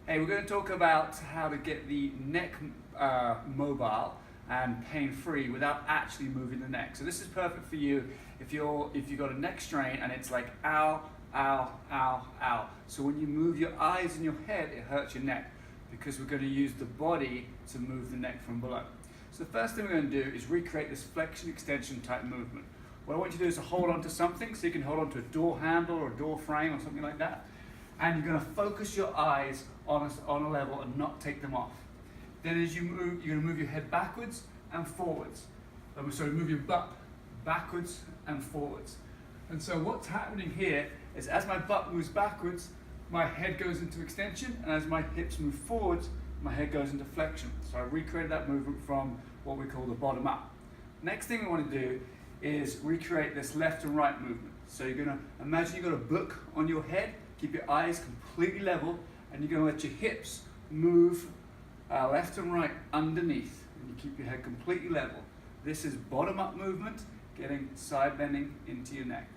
Hey, we're going to talk about how to get the neck mobile and pain-free without actually moving the neck. So this is perfect for you if you've got a neck strain and it's like ow, ow, ow, ow. So when you move your eyes and your head, it hurts your neck because we're going to use the body to move the neck from below. So the first thing we're going to do is recreate this flexion extension type movement. What I want you to do is to hold on to something, so you can hold on to a door handle or a door frame or something like that. And you're going to focus your eyes on a level and not take them off. Then as you move, you're going to move your head backwards and forwards. Move your butt backwards and forwards. And so what's happening here is as my butt moves backwards, my head goes into extension, and as my hips move forwards, my head goes into flexion. So I recreated that movement from what we call the bottom up. Next thing we want to do is recreate this left and right movement. So you're going to imagine you've got a book on your head, keep your eyes completely level, and you're going to let your hips move left and right underneath, and you keep your head completely level. This is bottom up movement, getting side bending into your neck.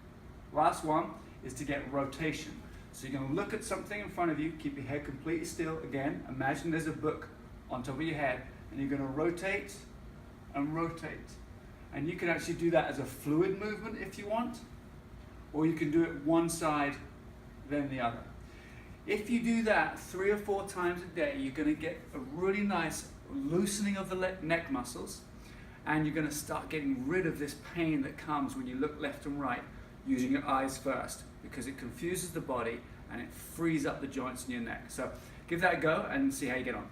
Last one is to get rotation. So you're going to look at something in front of you, keep your head completely still. Again, imagine there's a book on top of your head, and you're going to rotate and rotate. And you can actually do that as a fluid movement if you want, or you can do it one side, then the other. If you do that 3 or 4 times a day, you're going to get a really nice loosening of the neck muscles, and you're going to start getting rid of this pain that comes when you look left and right using your eyes first, because it confuses the body and it frees up the joints in your neck. So give that a go and see how you get on.